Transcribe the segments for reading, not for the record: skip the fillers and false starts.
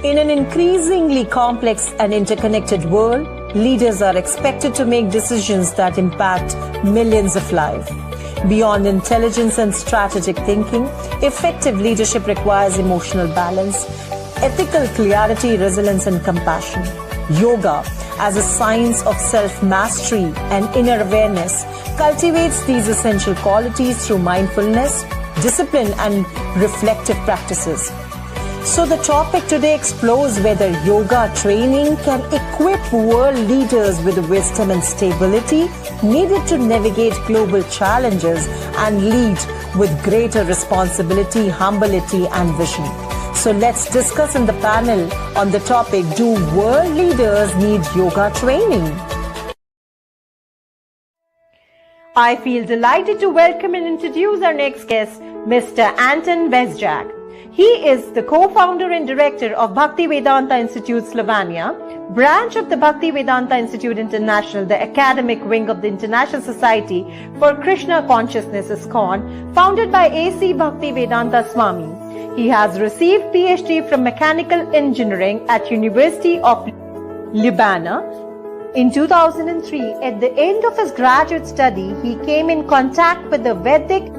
In an increasingly complex and interconnected world, leaders are expected to make decisions that impact millions of lives. Beyond intelligence and strategic thinking, effective leadership requires emotional balance, ethical clarity, resilience, and compassion. Yoga, as a science of self-mastery and inner awareness, cultivates these essential qualities through mindfulness, discipline, and reflective practices. So the topic today explores whether yoga training can equip world leaders with the wisdom and stability needed to navigate global challenges and lead with greater responsibility, humility, and vision. So let's discuss in the panel on the topic, do world leaders need yoga training? I feel delighted to welcome and introduce our next guest, Mr. Anton Vezjak. He is the co-founder and director of Bhaktivedanta Institute Slovenia, branch of the Bhaktivedanta Institute International, the academic wing of the International Society for Krishna Consciousness ISKCON, founded by A.C. Bhaktivedanta Swami. He has received PhD from Mechanical Engineering at University of Ljubljana. In 2003, at the end of his graduate study, he came in contact with the Vedic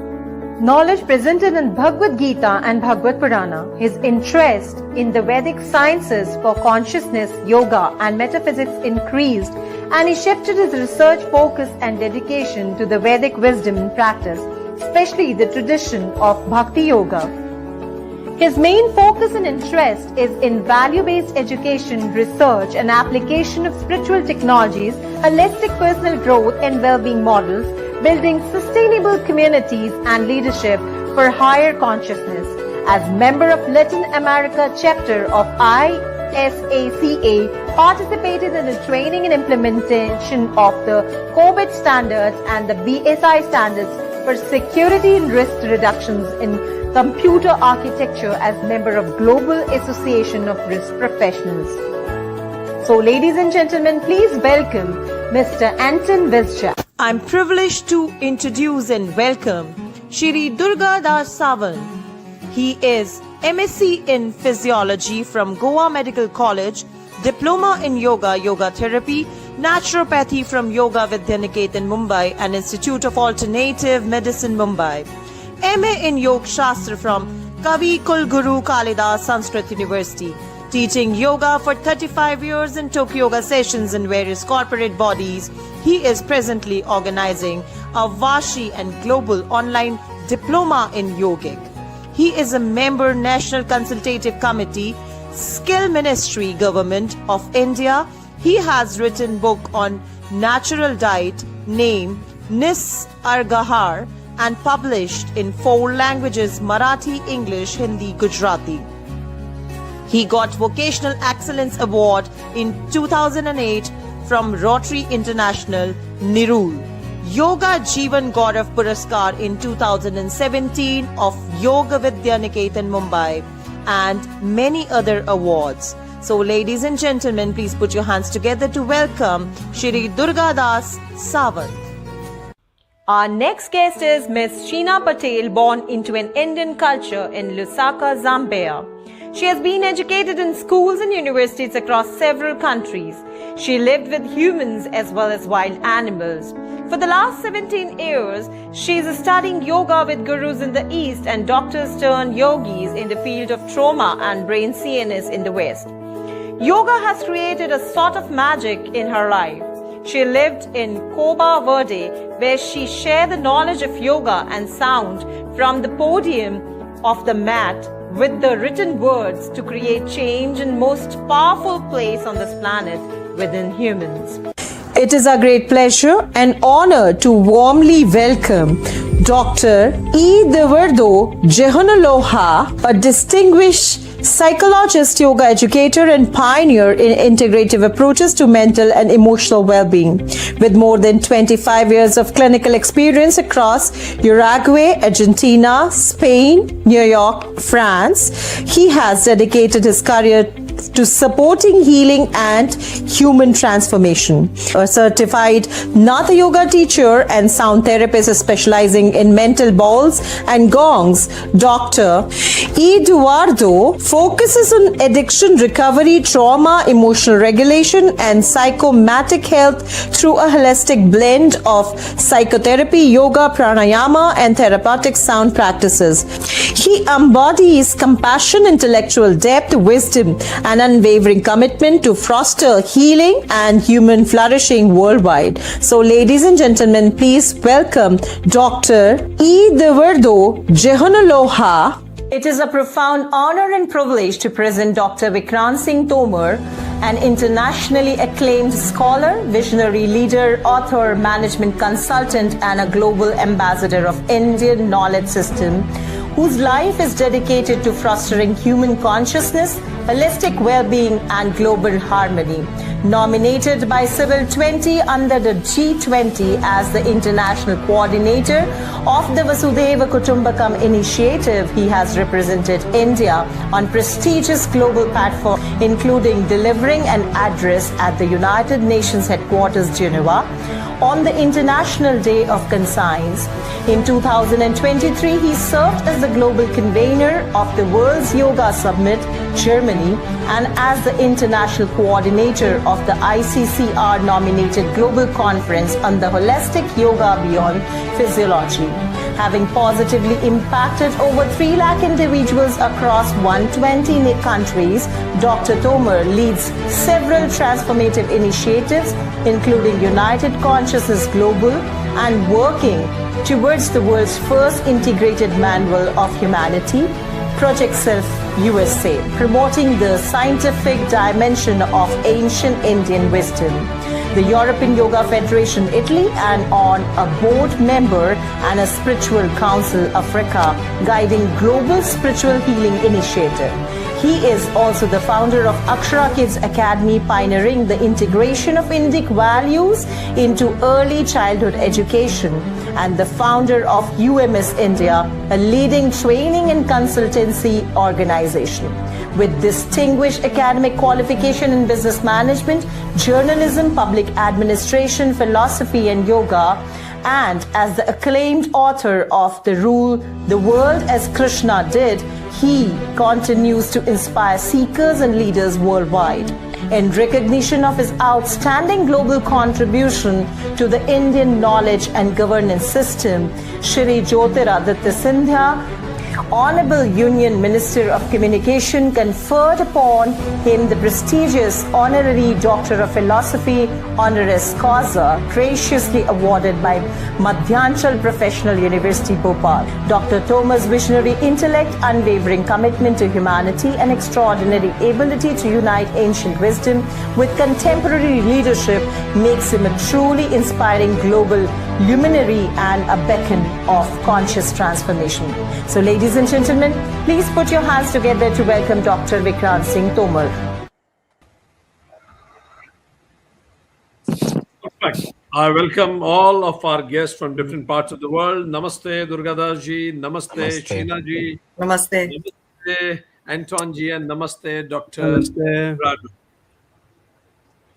knowledge presented in Bhagavad Gita and Bhagavad Purana. His interest in the Vedic sciences for consciousness, yoga, and metaphysics increased, and he shifted his research focus and dedication to the Vedic wisdom and practice, especially the tradition of Bhakti Yoga. His main focus and interest is in value-based education, research, and application of spiritual technologies, holistic personal growth and well-being models, building sustainable communities and leadership for higher consciousness. As member of Latin America chapter of ISACA, participated in the training and implementation of the COVID standards and the BSI standards for security and risk reductions in computer architecture as member of Global Association of Risk Professionals. So ladies and gentlemen, please welcome Mr. Anton Vezjak. I'm privileged to introduce and welcome Shri Durgadas Savant. He is MSc in Physiology from Goa Medical College, Diploma in Yoga, Yoga Therapy, Naturopathy from Yoga Vidyaniketan Mumbai and Institute of Alternative Medicine Mumbai, MA in Yoga Shastra from Kavi Kulguru Kalidas Sanskrit University, teaching yoga for 35 years and took yoga sessions in various corporate bodies. He is presently organizing a Vashi and Global Online Diploma in Yogic. He is a member National Consultative Committee, Skill Ministry Government of India. He has written book on natural diet named Nisargahar and published in 4 languages, Marathi, English, Hindi, Gujarati. He got Vocational Excellence Award in 2008 from Rotary International, Nirul. Yoga Jeevan Gaurav Puraskar in 2017 of Yoga Vidyaniketan Mumbai and many other awards. So ladies and gentlemen, please put your hands together to welcome Shri Durgadas Savant. Our next guest is Ms. Sheena Patel, born into an Indian culture in Lusaka, Zambia. She has been educated in schools and universities across several countries. She lived with humans as well as wild animals. For the last 17 years, she is studying yoga with gurus in the East and doctors turned yogis in the field of trauma and brain CNS in the West. Yoga has created a sort of magic in her life. She lived in Cabo, Verde, where she shared the knowledge of yoga and sound from the podium of the mat with the written words to create change in most powerful place on this planet within humans. It is a great pleasure and honor to warmly welcome Dr. Eduardo Gianola, a distinguished psychologist, yoga educator, and pioneer in integrative approaches to mental and emotional well-being. With more than 25 years of clinical experience across Uruguay, Argentina, Spain, New York, France, he has dedicated his career to supporting healing and human transformation. A certified Natha Yoga teacher and sound therapist specializing in mental balls and gongs, Dr. Eduardo focuses on addiction recovery, trauma, emotional regulation, and psychosomatic health through a holistic blend of psychotherapy, yoga, pranayama, and therapeutic sound practices. He embodies compassion, intellectual depth, wisdom, and unwavering commitment to foster healing and human flourishing worldwide. So, ladies and gentlemen, please welcome Dr. Eduardo Gianola. It is a profound honor and privilege to present Dr. Vikrant Singh Tomar, an internationally acclaimed scholar, visionary leader, author, management consultant, and a global ambassador of Indian knowledge system, whose life is dedicated to fostering human consciousness, holistic well-being, and global harmony. Nominated by Civil 20 under the G20 as the international coordinator of the Vasudhaiva Kutumbakam initiative, he has represented India on prestigious global platforms, including delivering an address at the United Nations headquarters, Geneva, on the International Day of Conscience. In 2023, he served as the global convener of the World's Yoga Summit, Germany, and as the international coordinator of the ICCR-nominated Global Conference on the Holistic Yoga Beyond Physiology. Having positively impacted over 3 lakh individuals across 120 countries, Dr. Tomar leads several transformative initiatives, including United Consciousness Global and working towards the world's first integrated manual of humanity, Project Self USA, promoting the scientific dimension of ancient Indian wisdom, the European Yoga Federation Italy, and on a board member and a spiritual council Africa, guiding global spiritual healing initiative. He is also the founder of Akshara Kids Academy, pioneering the integration of Indic values into early childhood education, and the founder of UMS India, a leading training and consultancy organization. With distinguished academic qualification in business management, journalism, public administration, philosophy, and yoga, and as the acclaimed author of The Rule the World as Krishna Did, he continues to inspire seekers and leaders worldwide. In recognition of his outstanding global contribution to the Indian knowledge and governance system, Shri Jyotiraditya Scindia, Honorable Union Minister of Communication, conferred upon him the prestigious Honorary Doctor of Philosophy honoris causa, graciously awarded by Madhyanchal Professional University, Bhopal. Dr. Tomar's visionary intellect, unwavering commitment to humanity, and extraordinary ability to unite ancient wisdom with contemporary leadership makes him a truly inspiring global luminary and a beacon of conscious transformation. So, ladies and gentlemen, please put your hands together to welcome Dr. Vikrant Singh Tomar. Perfect. I welcome all of our guests from different parts of the world. Namaste, Durgadas ji. Namaste, Sheena ji. Namaste. Namaste, Anton ji. And namaste, Dr. Eduardo.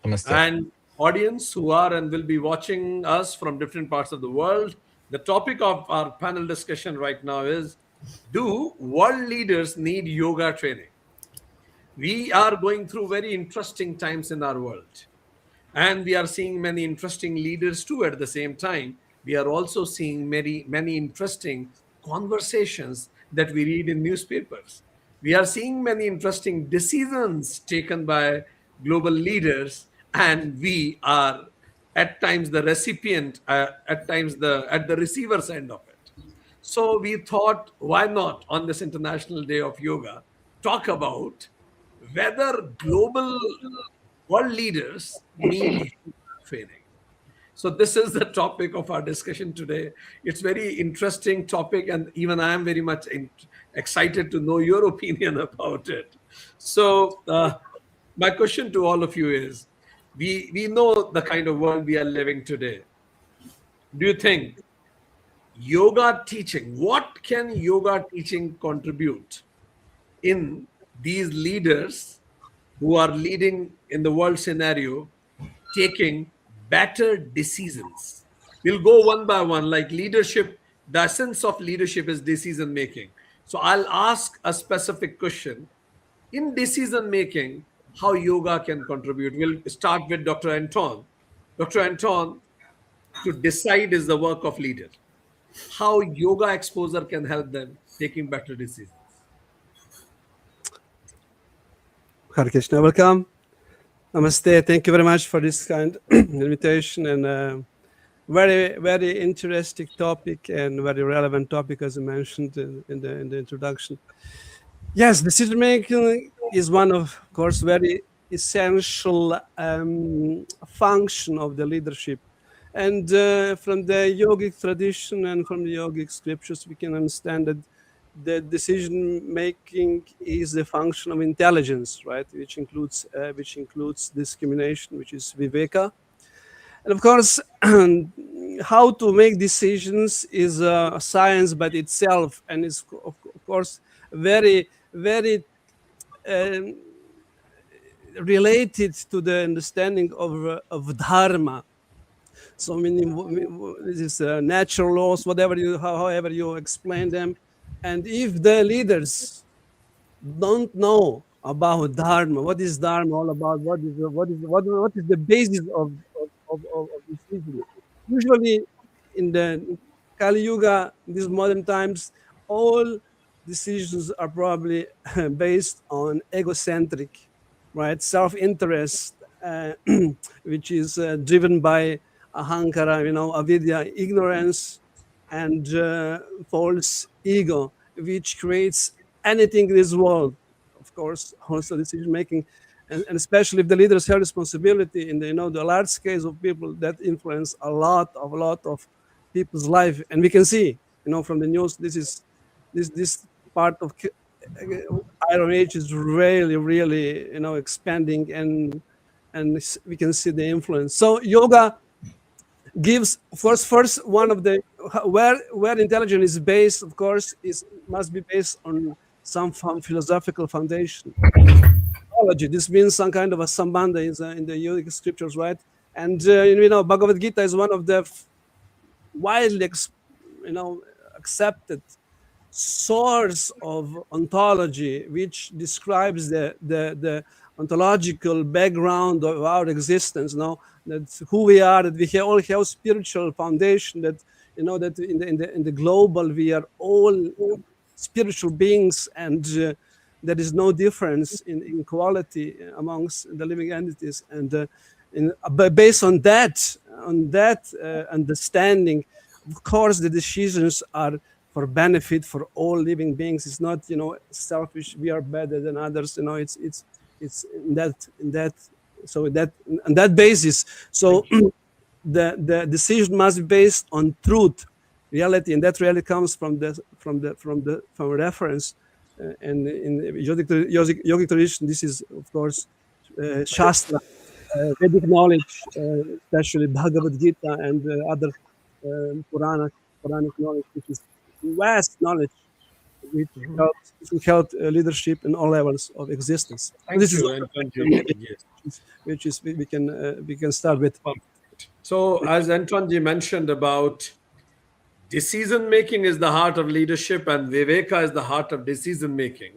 Namaste. And audience who are and will be watching us from different parts of the world, the topic of our panel discussion right now is, do world leaders need yoga training? We are going through very interesting times in our world. And we are seeing many interesting leaders too at the same time. We are also seeing many interesting conversations that we read in newspapers. We are seeing many interesting decisions taken by global leaders, and we are at times the recipient, at times at the receiver's end of it. So we thought, why not on this International Day of Yoga, talk about whether global world leaders need training. So this is the topic of our discussion today. It's very interesting topic, and even I am very much excited to know your opinion about it. So my question to all of you is, we know the kind of world we are living today. Do you think yoga teaching, what can yoga teaching contribute in these leaders who are leading in the world scenario, taking better decisions. We'll go one by one, like leadership. The essence of leadership is decision making. So I'll ask a specific question. In decision making, how yoga can contribute. We'll start with Dr. Anton. Dr. Anton, to decide is the work of leader. How yoga exposure can help them taking better decisions. Hare Krishna, welcome. Namaste. Thank you very much for this kind invitation, and very, very interesting topic and very relevant topic, as you mentioned in the introduction. Yes, decision making is one of course very essential function of the leadership, and from the yogic tradition and from the yogic scriptures, we can understand that the decision making is the function of intelligence, right? Which includes discrimination, which is viveka. And of course, how to make decisions is a science by itself, and is of course very, very related to the understanding of dharma. So meaning this is natural laws, however you explain them. And if the leaders don't know about dharma, what is dharma all about? What is the basis of decision? Usually, in the Kali Yuga, in these modern times, all decisions are probably based on egocentric, right? Self-interest, which is driven by ahankara, avidya, ignorance, and false ego, which creates anything in this world. Of course, also decision making, and especially if the leaders have responsibility in the large scales of people that influence a lot of people's life. And we can see, from the news, this part of Iron Age is really expanding, and we can see the influence. So yoga gives first one of the where intelligence is based, of course, must be based on some philosophical foundation. Theology. This means some kind of a sambandha in the yogic scriptures, right? And Bhagavad Gita is one of the widely accepted source of ontology, which describes the ontological background of our existence. That's who we are, that we all have spiritual foundation, that that in the global we are all spiritual beings, and there is no difference in quality amongst the living entities. And based on that understanding, of course, the decisions are for benefit for all living beings. It's not selfish. We are better than others. It's in that basis. So the decision must be based on truth, reality, and that really comes from reference. And in yogic tradition, this is of course Shastra, Vedic knowledge, especially Bhagavad Gita and other Puranic knowledge, which is vast knowledge, which helps leadership in all levels of existence. Thank you, Anton. Yes. Which is we can start with. So, as Antonji mentioned about decision making is the heart of leadership, and viveka is the heart of decision making.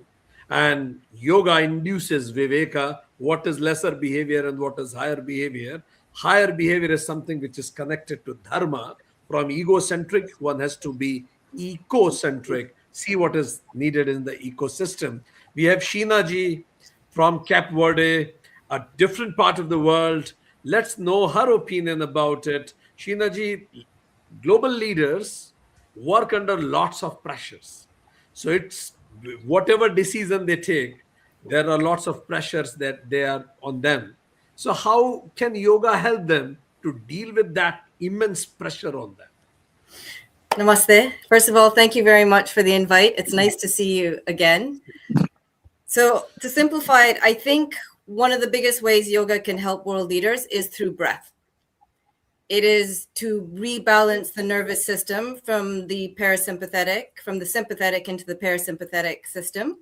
And yoga induces viveka, what is lesser behavior and what is higher behavior. Higher behavior is something which is connected to dharma. From egocentric, one has to be ecocentric, see what is needed in the ecosystem. We have Sheena ji from Cape Verde, a different part of the world. Let's know her opinion about it. Sheena ji, global leaders work under lots of pressures. So it's whatever decision they take, there are lots of pressures that they are on them. So how can yoga help them to deal with that immense pressure on them? Namaste. First of all, thank you very much for the invite. It's nice to see you again. So to simplify it, I think one of the biggest ways yoga can help world leaders is through breath. It is to rebalance the nervous system from the sympathetic into the parasympathetic system.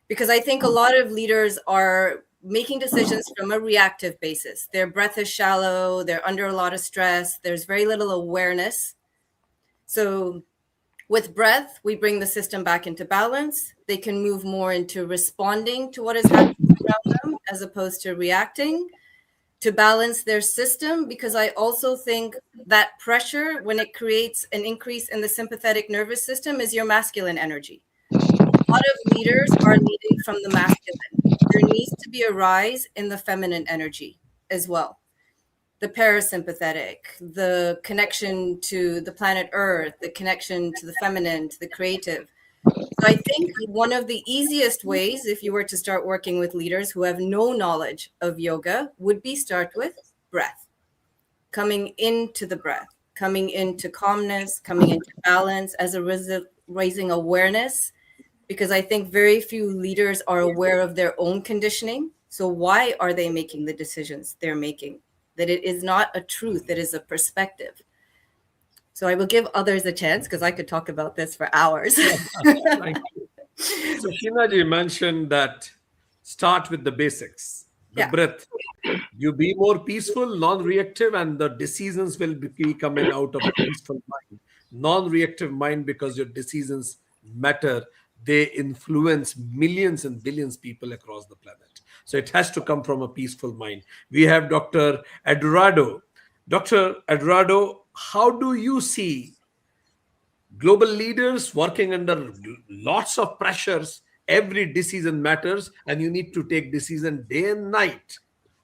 Because I think a lot of leaders are making decisions from a reactive basis. Their breath is shallow, they're under a lot of stress, there's very little awareness. So with breath, we bring the system back into balance. They can move more into responding to what is happening around them as opposed to reacting, to balance their system, because I also think that pressure, when it creates an increase in the sympathetic nervous system, is your masculine energy. A lot of leaders are leading from the masculine. There needs to be a rise in the feminine energy as well. The parasympathetic, the connection to the planet Earth, the connection to the feminine, to the creative. So I think one of the easiest ways, if you were to start working with leaders who have no knowledge of yoga, would be start with breath. Coming into the breath, coming into calmness, coming into balance as a raising awareness, because I think very few leaders are aware of their own conditioning. So why are they making the decisions they're making? That it is not a truth, it is a perspective. So I will give others a chance because I could talk about this for hours. Thank you. So Shinaji mentioned that start with the basics, the breath. You be more peaceful, non-reactive, and the decisions will be coming out of a peaceful mind. Non-reactive mind, because your decisions matter. They influence millions and billions of people across the planet. So it has to come from a peaceful mind. We have Dr. Eduardo. Dr. Eduardo, how do you see global leaders working under lots of pressures? Every decision matters, and you need to take decision day and night.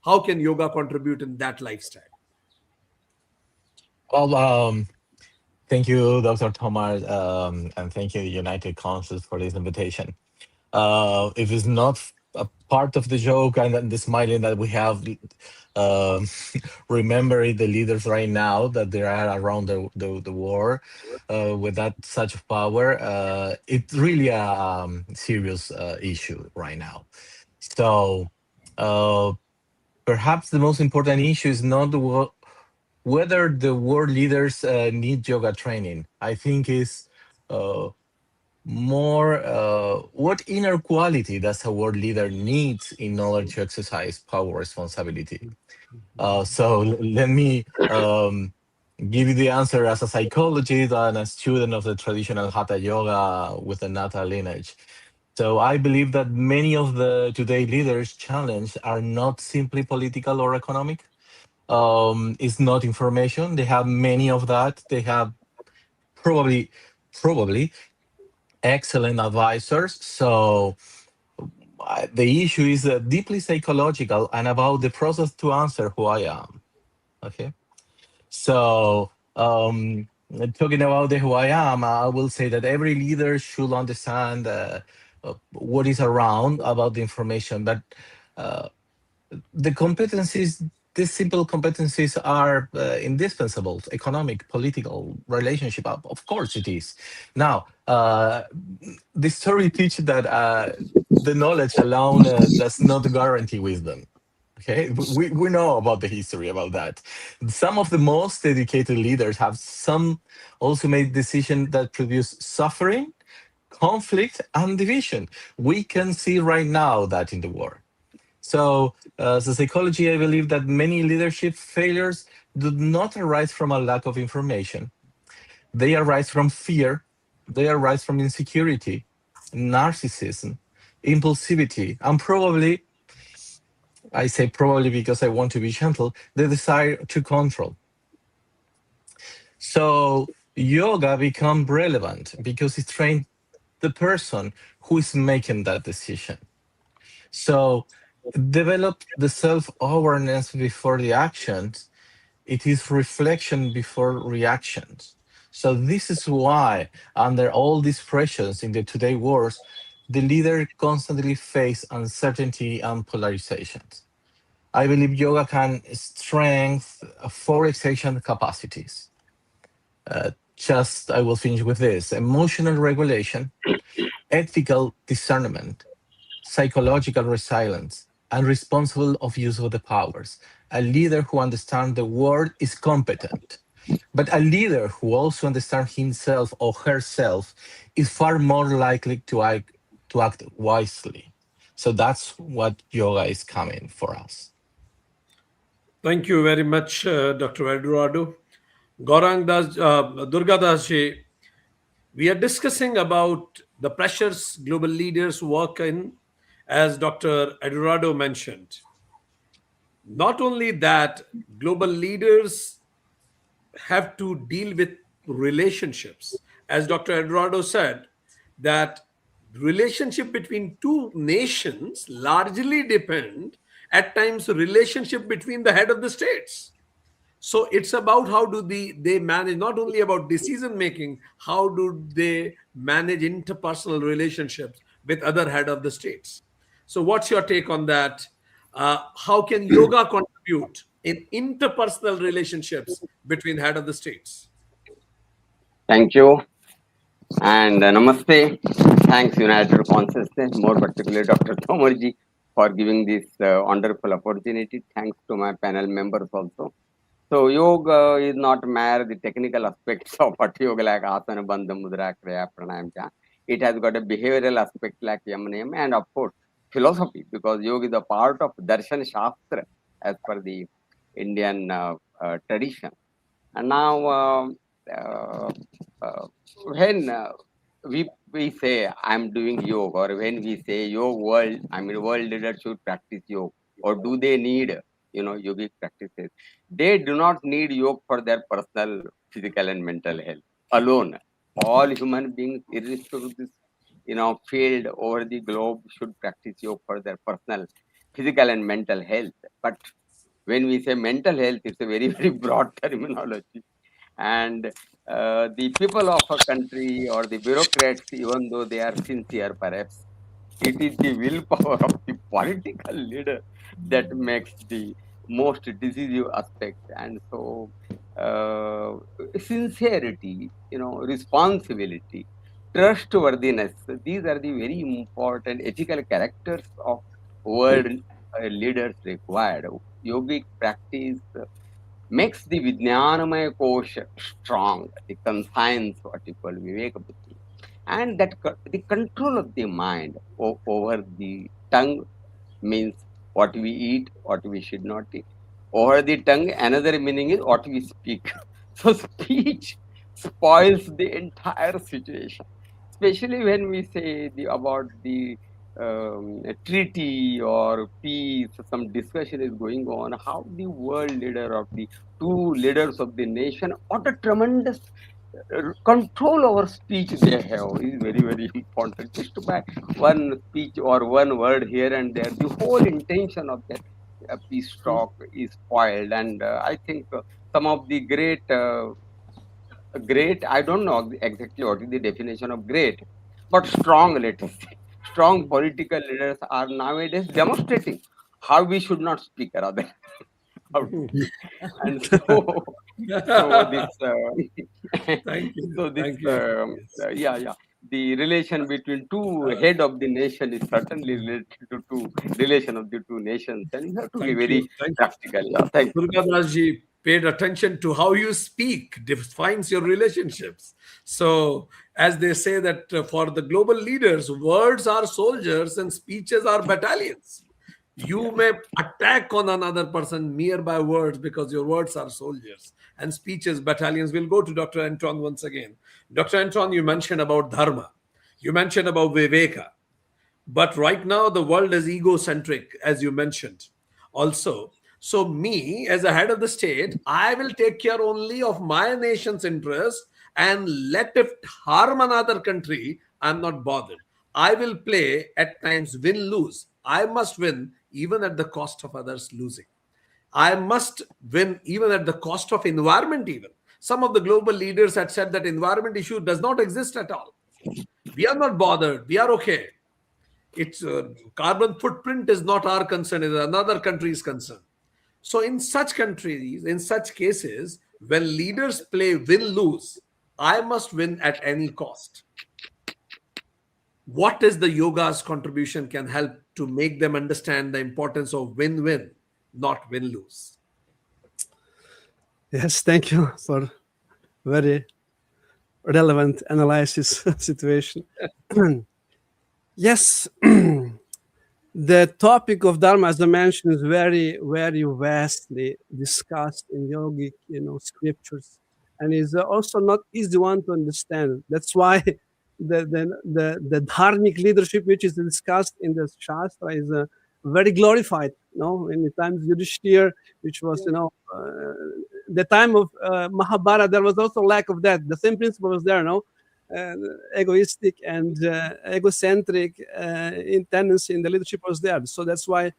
How can yoga contribute in that lifestyle? Well, thank you, Dr. Tomar, and thank you, United Councils, for this invitation. If it's not a part of the joke and the smiling that we have, uh, remembering the leaders right now that there are around the world with that such power, it's really a serious issue right now. So perhaps the most important issue is not whether the world leaders need yoga training. I think is more what inner quality does a world leader need in order to exercise power responsibility. Let me give you the answer as a psychologist and a student of the traditional hatha yoga with a Nata lineage. So I believe that many of the today leaders' challenge are not simply political or economic. It's not information. They have many of that. They have probably excellent advisors. So the issue is deeply psychological and about the process to answer who I am. Okay. So talking about the who I am, I will say that every leader should understand what is around about the information, but the competencies, these simple competencies are indispensable: economic, political, relationship. Of course it is. Now, the story teaches that the knowledge alone does not guarantee wisdom. Okay, we know about the history about that. Some of the most dedicated leaders have some also made decisions that produce suffering, conflict, and division. We can see right now that in the world. So, as a psychology, I believe that many leadership failures do not arise from a lack of information. They arise from fear, they arise from insecurity, narcissism, impulsivity, and probably, I say probably because I want to be gentle, the desire to control. So, yoga becomes relevant because it trains the person who is making that decision. So, develop the self-awareness before the actions. It is reflection before reactions. So this is why, under all these pressures in the today wars, the leader constantly face uncertainty and polarizations. I believe yoga can strengthen four essential capacities. I will finish with this: emotional regulation, ethical discernment, psychological resilience, and responsible of use of the powers. A leader who understands the world is competent, but a leader who also understands himself or herself is far more likely to act wisely. So that's what yoga is coming for us. Thank you very much, Dr. Eduardo. Durgadas ji, we are discussing about the pressures global leaders work in, as Dr. Eduardo mentioned. Not only that, global leaders have to deal with relationships. As Dr. Eduardo said, that relationship between two nations largely depend at times relationship between the head of the states. So it's about how do they manage, not only about decision making, how do they manage interpersonal relationships with other head of the states. So what's your take on that? How can yoga contribute in interpersonal relationships between head of the states? Thank you. And namaste. Thanks, United Consciousness, more particularly Dr. Tomarji, for giving this wonderful opportunity. Thanks to my panel members also. So, yoga is not mere the technical aspects of what yoga like asana, bandha, mudra, kriya, pranayam, chant. It has got a behavioral aspect like yam, niyam, and of course, philosophy, because yoga is a part of darshan shastra as per the Indian tradition. And now, when we say I'm doing yoga, or when we say yoga world, I mean world leaders should practice yoga, or do they need yogic practices? They do not need yoga for their personal physical and mental health alone. All human beings, irrespective of this field over the globe, should practice yoga for their personal physical and mental health. But when we say mental health, it's a very, very broad terminology. And the people of a country or the bureaucrats, even though they are sincere, perhaps, it is the willpower of the political leader that makes the most decisive aspect. And so, sincerity, responsibility, trustworthiness, these are the very important ethical characters of world leaders required. Yogic practice makes the Vijnanamaya Kosha strong, the conscience, what you call Viveka Buddhi, and that the control of the mind over the tongue means what we eat, what we should not eat. Over the tongue, another meaning is what we speak. So speech spoils the entire situation, especially when we say about the treaty or peace. Some discussion is going on. How the world leader of the two leaders of the nation, what a tremendous control over speech they have is very, very important. Just by one speech or one word here and there, the whole intention of that peace talk is spoiled. And I think some of the great, I don't know exactly what is the definition of great, but strong, let us say, strong political leaders are nowadays demonstrating how we should not speak rather. And so this Thank you. so this Thank you. Yes. the relation between two head of the nation is certainly related to two relation of the two nations, and you have to be Thank very you. Thank you. practical. Thank you. Durgadas ji paid attention to how you speak defines your relationships. So, as they say that for the global leaders, words are soldiers and speeches are battalions. You may attack on another person mere by words because your words are soldiers and speeches battalions. We'll go to Dr. Anton once again. Dr. Anton, you mentioned about dharma. You mentioned about viveka. But right now, the world is egocentric, as you mentioned. Also, so me, as a head of the state, I will take care only of my nation's interest and let it harm another country. I'm not bothered. I will play at times win-lose. I must win even at the cost of others losing. I must win even at the cost of environment even. Some of the global leaders had said that environment issue does not exist at all. We are not bothered. We are okay. It's carbon footprint is not our concern, it's another country's concern. So in such countries, in such cases, when leaders play win-lose, I must win at any cost. What is the yoga's contribution can help to make them understand the importance of win-win, not win-lose? Yes, thank you for very relevant analysis situation. Yes, the topic of Dharma, as I mentioned, is very, very vastly discussed in yogic, scriptures, and is also not easy one to understand. That's why the dharmic leadership, which is discussed in the Shastra, is very glorified. In the times of Yudhishthir, which was, the time of Mahabharata, there was also lack of that. The same principle was there, egoistic and egocentric tendency in the leadership was there. So that's why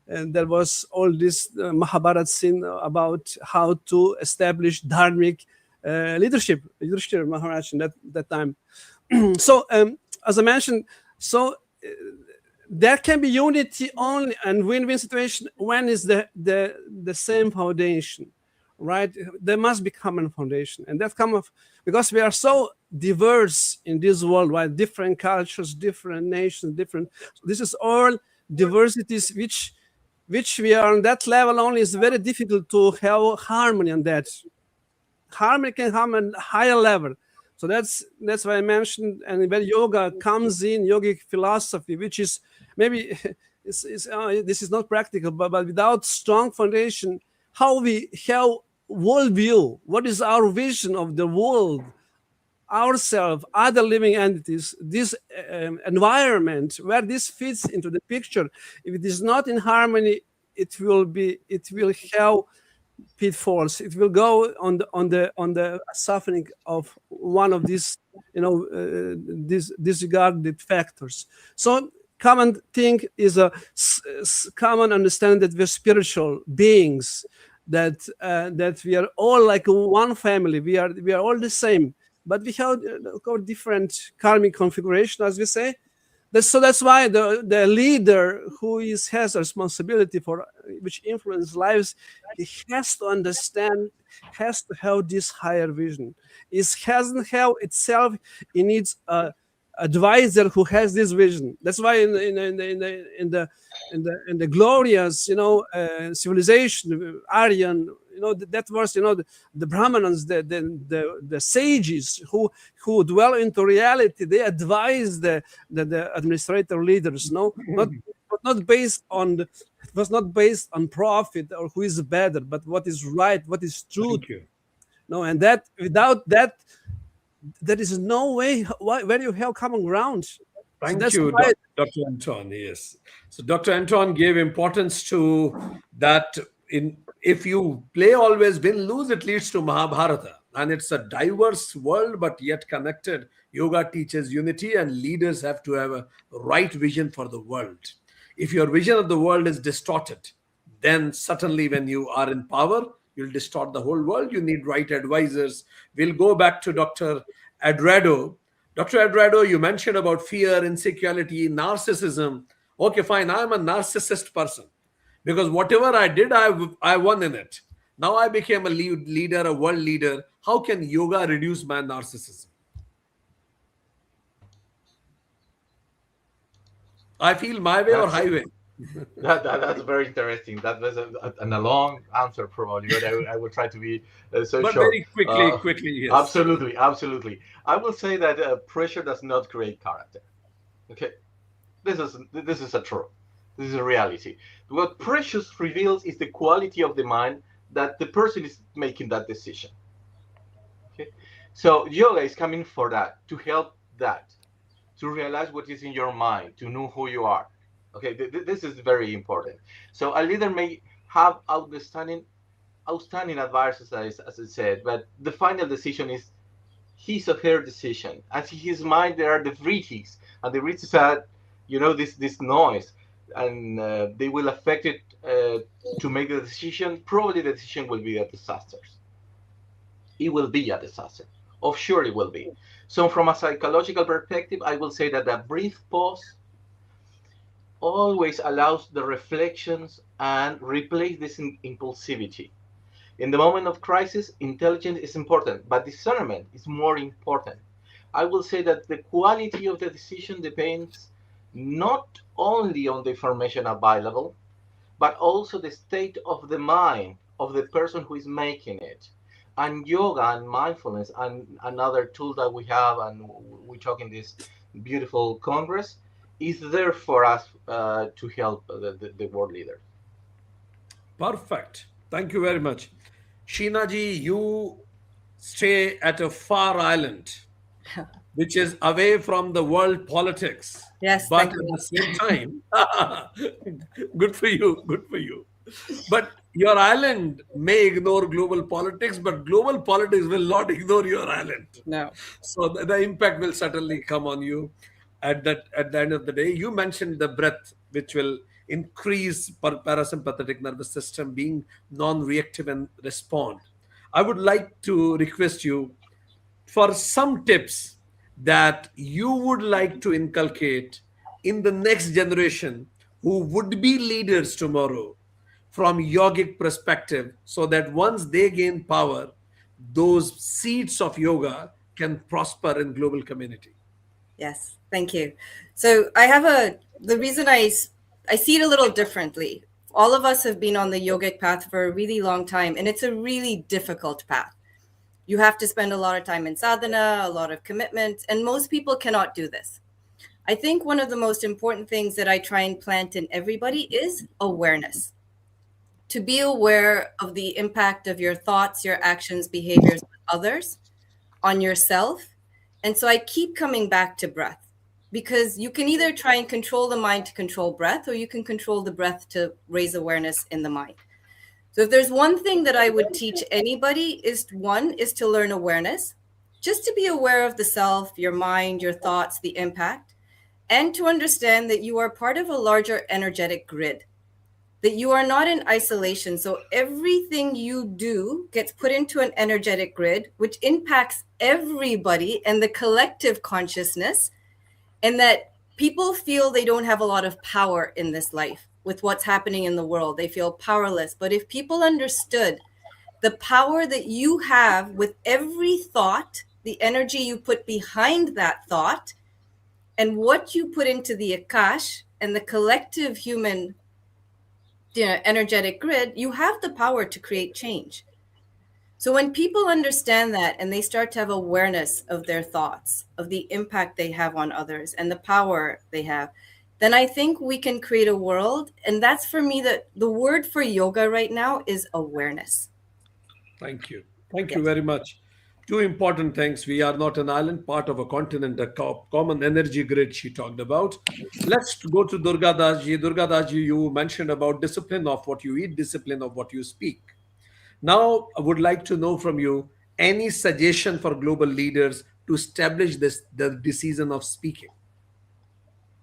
there was all this Mahabharata scene about how to establish dharmic leadership Maharaj in that time. So as I mentioned, there can be unity only and win-win situation when is the same foundation, right? There must be common foundation, and that come of because we are so diverse in this world, right? Different cultures, different nations, different. So this is all diversities which we are on that level only. Is very difficult to have harmony on that. Harmony can come on a higher level. So that's why I mentioned, and where yoga comes in, yogic philosophy, which is maybe this is not practical, but without strong foundation, how we have worldview, what is our vision of the world, ourselves, other living entities, this environment, where this fits into the picture. If it is not in harmony, it will have pitfalls. It will go on the suffering of one of these, these disregarded factors. So common thing is a common understanding that we're spiritual beings, that we are all like one family. We are all the same, but we have different karmic configuration, as we say. That's why the leader who has a responsibility for which influence lives, he has to understand, has to have this higher vision. It hasn't have itself. It needs a advisor who has this vision. That's why in the glorious civilization, Aryan, that was the Brahmanas, the sages who dwell into reality. They advise the administrator leaders, not based on it was not based on profit or who is better, but what is right, what is true. And that without that, there is no way where you have common ground. Thank you, Dr. Anton. Yes. So Dr. Anton gave importance to that. If you play always win lose, it leads to Mahabharata, and it's a diverse world but yet connected. Yoga teaches unity, and leaders have to have a right vision for the world. If your vision of the world is distorted, then certainly when you are in power, you'll distort the whole world. You need right advisors. We'll go back to Dr. Eduardo. Dr. Eduardo, you mentioned about fear, insecurity, narcissism. Okay, fine. I'm a narcissist person because whatever I did, I won in it. Now I became a leader, a world leader. How can yoga reduce my narcissism? I feel my way or highway. That's very interesting. That was a long answer probably, but I will try to be so but short. Very quickly, yes. Absolutely. I will say that pressure does not create character. Okay, this is a truth. This is a reality. What pressure reveals is the quality of the mind that the person is making that decision. Okay, so yoga is coming for that, to help that, to realize what is in your mind, to know who you are. Okay, this is very important. So a leader may have outstanding advice, as I said, but the final decision is his or her decision. As in his mind, there are the critics, and the critics are, this noise, and they will affect it to make the decision. Probably the decision will be a disaster. It will be a disaster. Of sure it will be. So from a psychological perspective, I will say that a brief pause always allows the reflections and replace this impulsivity. In the moment of crisis, intelligence is important, but discernment is more important. I will say that the quality of the decision depends not only on the information available, but also the state of the mind of the person who is making it. And yoga and mindfulness and another tool that we have, and we talk in this beautiful congress, is there for us to help the world leaders. Perfect. Thank you very much. Sheena ji, you stay at a far island, which is away from the world politics. Yes, But thank at you. the same time, good for you, good for you. But your island may ignore global politics, but global politics will not ignore your island. No. So the impact will certainly come on you at the end of the day. You mentioned the breath, which will increase parasympathetic nervous system, being non-reactive and respond. I would like to request you for some tips that you would like to inculcate in the next generation who would be leaders tomorrow from yogic perspective, so that once they gain power, those seeds of yoga can prosper in global community. Yes, thank you. So the reason I see it a little differently. All of us have been on the yogic path for a really long time, and it's a really difficult path. You have to spend a lot of time in sadhana, a lot of commitment, and most people cannot do this. I think one of the most important things that I try and plant in everybody is awareness. To be aware of the impact of your thoughts, your actions, behaviors with others, on yourself. And so I keep coming back to breath, because you can either try and control the mind to control breath, or you can control the breath to raise awareness in the mind. So if there's one thing that I would teach anybody, is to learn awareness, just to be aware of the self, your mind, your thoughts, the impact, and to understand that you are part of a larger energetic grid, that you are not in isolation. So everything you do gets put into an energetic grid, which impacts everybody and the collective consciousness, and that people feel they don't have a lot of power in this life with what's happening in the world. They feel powerless. But if people understood the power that you have with every thought, the energy you put behind that thought, and what you put into the Akash and the collective human energetic grid, you have the power to create change. So when people understand that, and they start to have awareness of their thoughts, of the impact they have on others and the power they have, then I think we can create a world. And that's, for me, that the word for yoga right now is awareness. Thank you. Thank you very much. Two important things. We are not an island, part of a continent, a common energy grid she talked about. Let's go to Durgadas ji. Durgadas ji, you mentioned about discipline of what you eat, discipline of what you speak. Now, I would like to know from you any suggestion for global leaders to establish the decision of speaking.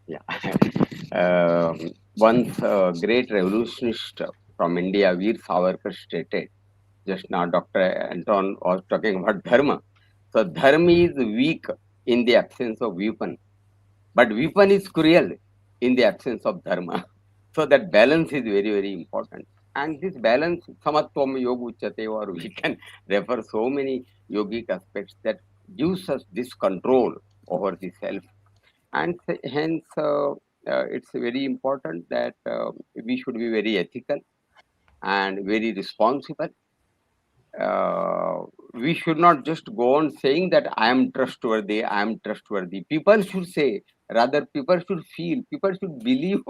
Yeah. Once a great revolutionist from India, Veer Savarkar, stated, just now Dr. Anton was talking about dharma. So dharma is weak in the absence of weapon, but weapon is cruel in the absence of dharma. So that balance is very, very important. And this balance, samatvam yoga uchate, or we can refer so many yogic aspects that gives us this control over the self. And hence, it's very important that we should be very ethical and very responsible. We should not just go on saying that I am trustworthy, I am trustworthy. People should say, rather, people should feel, people should believe,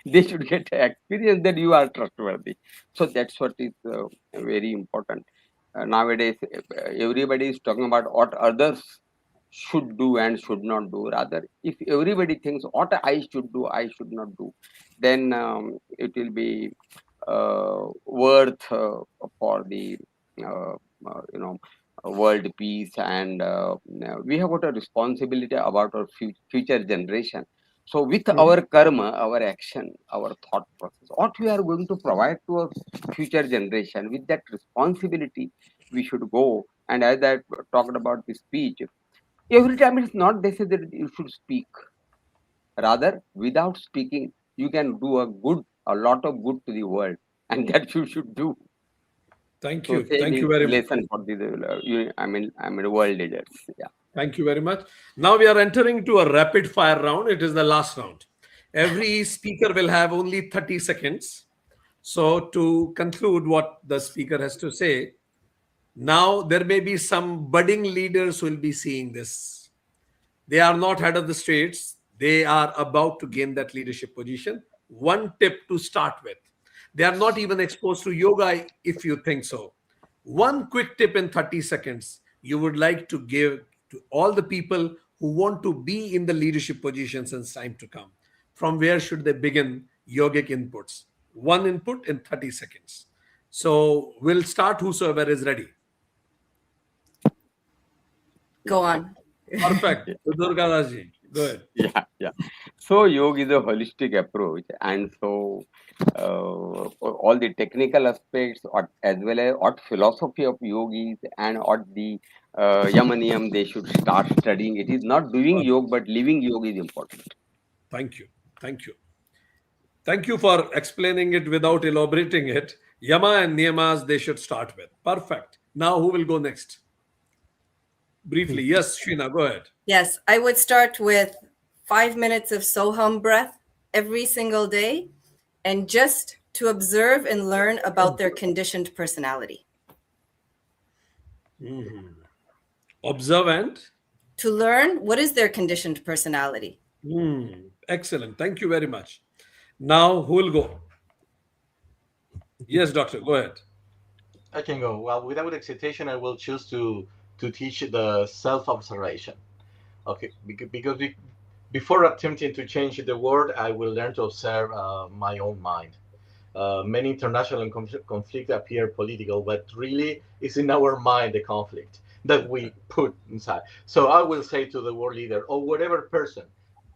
they should get experience that you are trustworthy. So that's what is very important. Nowadays, everybody is talking about what others should do and should not do. Rather, if everybody thinks what I should do, I should not do, then it will be worth for the world peace. And we have got a responsibility about our future generation. So with our karma, our action, our thought process, what we are going to provide to our future generation, with that responsibility, we should go. And as I talked about the speech, every time it's not necessary that you should speak. Rather, without speaking, you can do a lot of good to the world, and that you should do. Thank So you. same Thank is you very much. lesson for the world leaders. Yeah. Thank you very much. Now we are entering to a rapid fire round. It is the last round. Every speaker will have only 30 seconds. So to conclude what the speaker has to say, now there may be some budding leaders who will be seeing this. They are not head of the states. They are about to gain that leadership position. One tip to start with. They are not even exposed to yoga if you think so. One quick tip in 30 seconds you would like to give to all the people who want to be in the leadership positions in time to come. From where should they begin yogic inputs? One input in 30 seconds. So we'll start whosoever is ready. Go on. Perfect. Durgadas ji, go ahead. Yeah. So yoga is a holistic approach, and so all the technical aspects, or, as well as what philosophy of yogis and what the yamaniyam they should start studying. It is not doing yoga, but living yoga is important. Thank you. Thank you. Thank you for explaining it without elaborating it. Yama and niyamas they should start with. Perfect. Now who will go next? Briefly. Yes, Sheena, go ahead. Yes, I would start with 5 minutes of Soham breath every single day, and just to observe and learn about their conditioned personality. Observe and? To learn what is their conditioned personality. Excellent. Thank you very much. Now who will go? Yes, doctor, go ahead. I can go. Well, without hesitation, I will choose to teach the self-observation. Okay, because before attempting to change the world, I will learn to observe my own mind. Many international conflicts appear political, but really it's in our mind the conflict that we put inside. So I will say to the world leader or whatever person,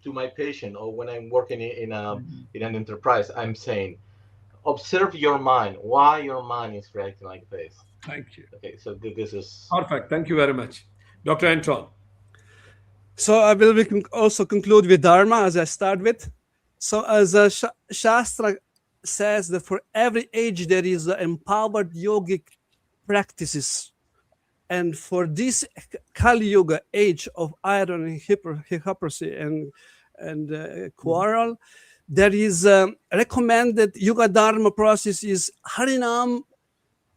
to my patient, or when I'm working in an enterprise, I'm saying, observe your mind. Why your mind is reacting like this? Thank you. Okay, so this is perfect. Thank you very much, Dr. Anton. So I will also conclude with Dharma as I start with. So as a Shastra says that for every age there is empowered yogic practices. And for this Kali Yuga age of iron and hypocrisy and quarrel, there is recommended Yoga Dharma process is Harinam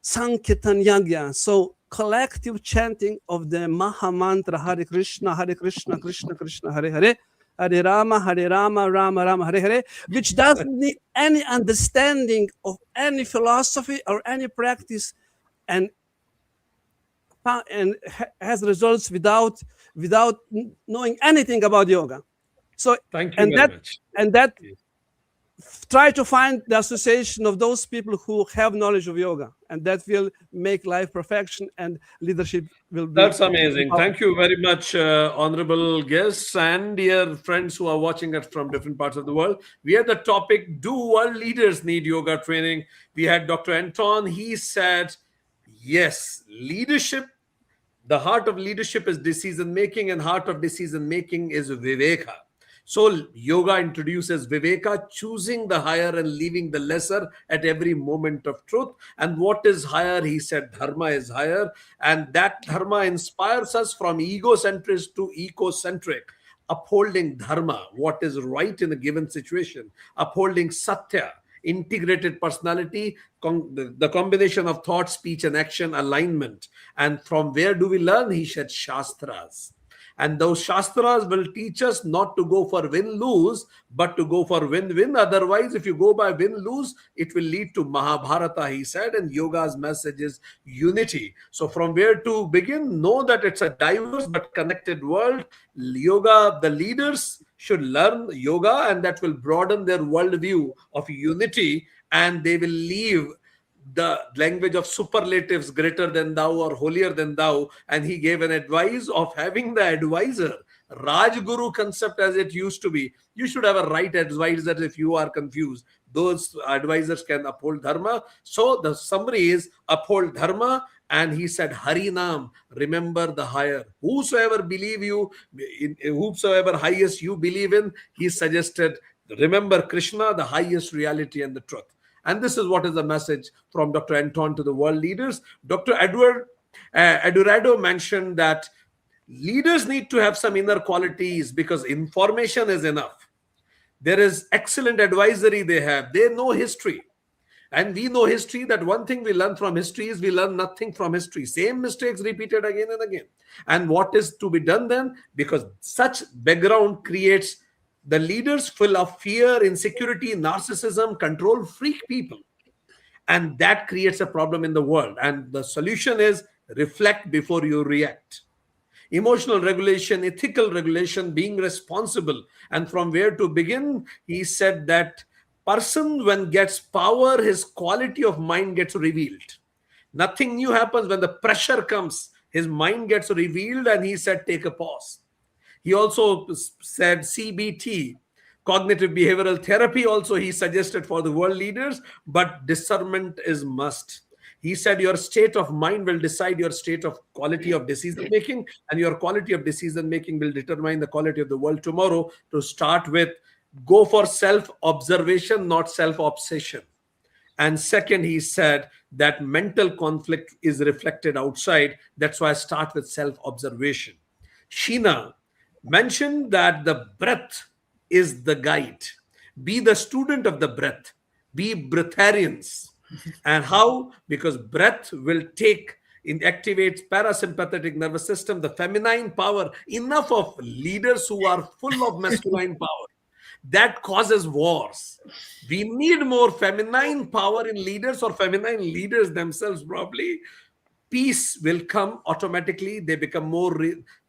Sankirtan Yagya. So collective chanting of the Maha Mantra Hare Krishna, Krishna Krishna, Hare Hare, Hare Rama, Rama Rama, Hare Hare, which doesn't need any understanding of any philosophy or any practice, and has results without knowing anything about yoga. So thank you very much. And that try to find the association of those people who have knowledge of yoga, and that will make life perfection and leadership will be. That's amazing. Thank you very much, honorable guests and dear friends who are watching us from different parts of the world. We had the topic, do world leaders need yoga training? We had Dr. Anton. He said, yes, leadership, the heart of leadership is decision making, and heart of decision making is viveka. So yoga introduces viveka, choosing the higher and leaving the lesser at every moment of truth. And what is higher? He said dharma is higher, and that dharma inspires us from egocentric to ecocentric, upholding dharma, what is right in a given situation, upholding satya, integrated personality, the combination of thought, speech, and action, alignment. And from where do we learn? He said Shastras. And those Shastras will teach us not to go for win-lose, but to go for win-win. Otherwise, if you go by win-lose, it will lead to Mahabharata, he said, and yoga's message is unity. So from where to begin? Know that it's a diverse but connected world. Yoga, the leaders should learn yoga, and that will broaden their worldview of unity, and they will leave the language of superlatives, greater than thou or holier than thou. And he gave an advice of having the advisor, Rajguru concept as it used to be. You should have a right advisor if you are confused. Those advisors can uphold dharma. So the summary is uphold dharma. And he said, Harinam, remember the higher. Whosoever believe you, whosoever highest you believe in, he suggested, remember Krishna, the highest reality and the truth. And this is what is the message from Dr. Anton to the world leaders. Dr. Eduardo mentioned that leaders need to have some inner qualities because information is enough. There is excellent advisory they have. They know history. And we know history, that one thing we learn from history is we learn nothing from history. Same mistakes repeated again and again. And what is to be done then? Because such background creates The leaders full of fear, insecurity, narcissism, control freak people. And that creates a problem in the world. And the solution is reflect before you react. Emotional regulation, ethical regulation, being responsible. And from where to begin, he said that person when gets power, his quality of mind gets revealed. Nothing new happens when the pressure comes. His mind gets revealed, and he said, take a pause. He also said CBT, cognitive behavioral therapy, also he suggested for the world leaders, but discernment is must. He said your state of mind will decide your state of quality of decision making, and your quality of decision making will determine the quality of the world tomorrow. To start with, go for self-observation, not self-obsession. And second, he said that mental conflict is reflected outside. That's why I start with self-observation. Sheena mentioned that the breath is the guide. Be the student of the breath. Be breatharians. And how? Because breath will activates parasympathetic nervous system, the feminine power. Enough of leaders who are full of masculine power. That causes wars. We need more feminine power in leaders, or feminine leaders themselves probably. Peace will come automatically. They become more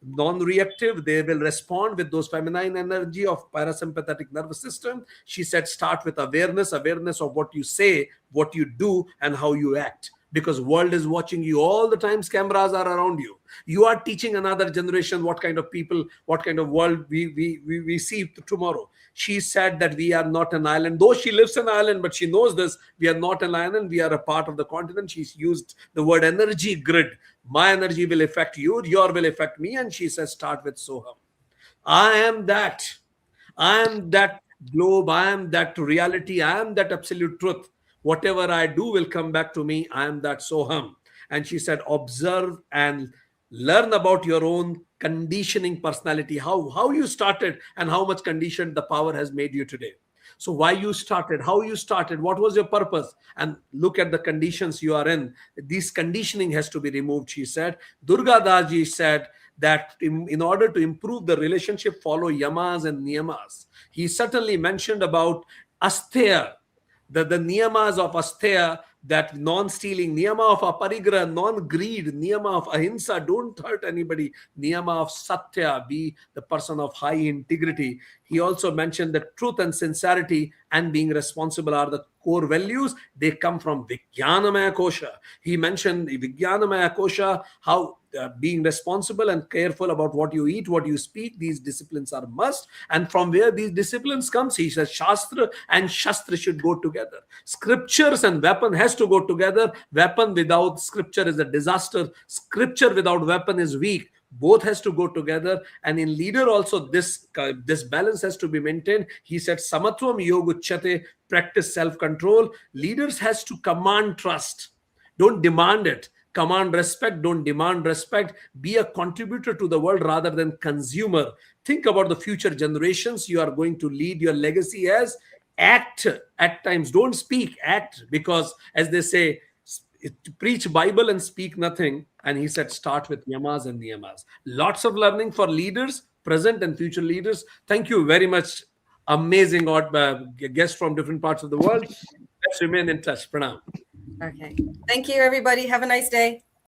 non-reactive. They will respond with those feminine energy of parasympathetic nervous system. She said, start with awareness of what you say, what you do, and how you act. Because world is watching you all the times. Cameras are around you. You are teaching another generation what kind of people, what kind of world we see tomorrow. She said that we are not an island. Though she lives in an island, but she knows this. We are not an island. We are a part of the continent. She's used the word energy grid. My energy will affect you. Your will affect me. And she says, start with Soham. I am that. I am that globe. I am that reality. I am that absolute truth. Whatever I do will come back to me. I am that Soham. And she said, observe and learn about your own conditioning personality, how you started and how much conditioned the power has made you today. So why you started, how you started, what was your purpose, and look at the conditions you are in. This conditioning has to be removed, she said. Durgadas ji said that in order to improve the relationship, follow yamas and niyamas. He certainly mentioned about asteya, the niyamas of asteya, that non-stealing, niyama of aparigraha, non-greed, niyama of ahimsa, don't hurt anybody, niyama of satya, be the person of high integrity. He also mentioned that truth and sincerity and being responsible are the core values. They come from Vijnanamaya Kosha. He mentioned the Vijnanamaya Kosha, how being responsible and careful about what you eat, what you speak, these disciplines are must. And from where these disciplines comes, he says Shastra and Shastra should go together. Scriptures and weapon has to go together. Weapon without scripture is a disaster. Scripture without weapon is weak. Both has to go together. And in leader also, this balance has to be maintained. He said samatvam yoguchyate, practice self-control. Leaders has to command trust. Don't demand it. Command respect, don't demand respect. Be a contributor to the world rather than consumer. Think about the future generations you are going to lead your legacy as. Act at times. Don't speak, act. Because as they say, preach Bible and speak nothing. And he said, start with yamas and niyamas. Lots of learning for leaders, present and future leaders. Thank you very much. Amazing guests from different parts of the world. Let's remain in touch. Pranam. Okay. Thank you, everybody. Have a nice day.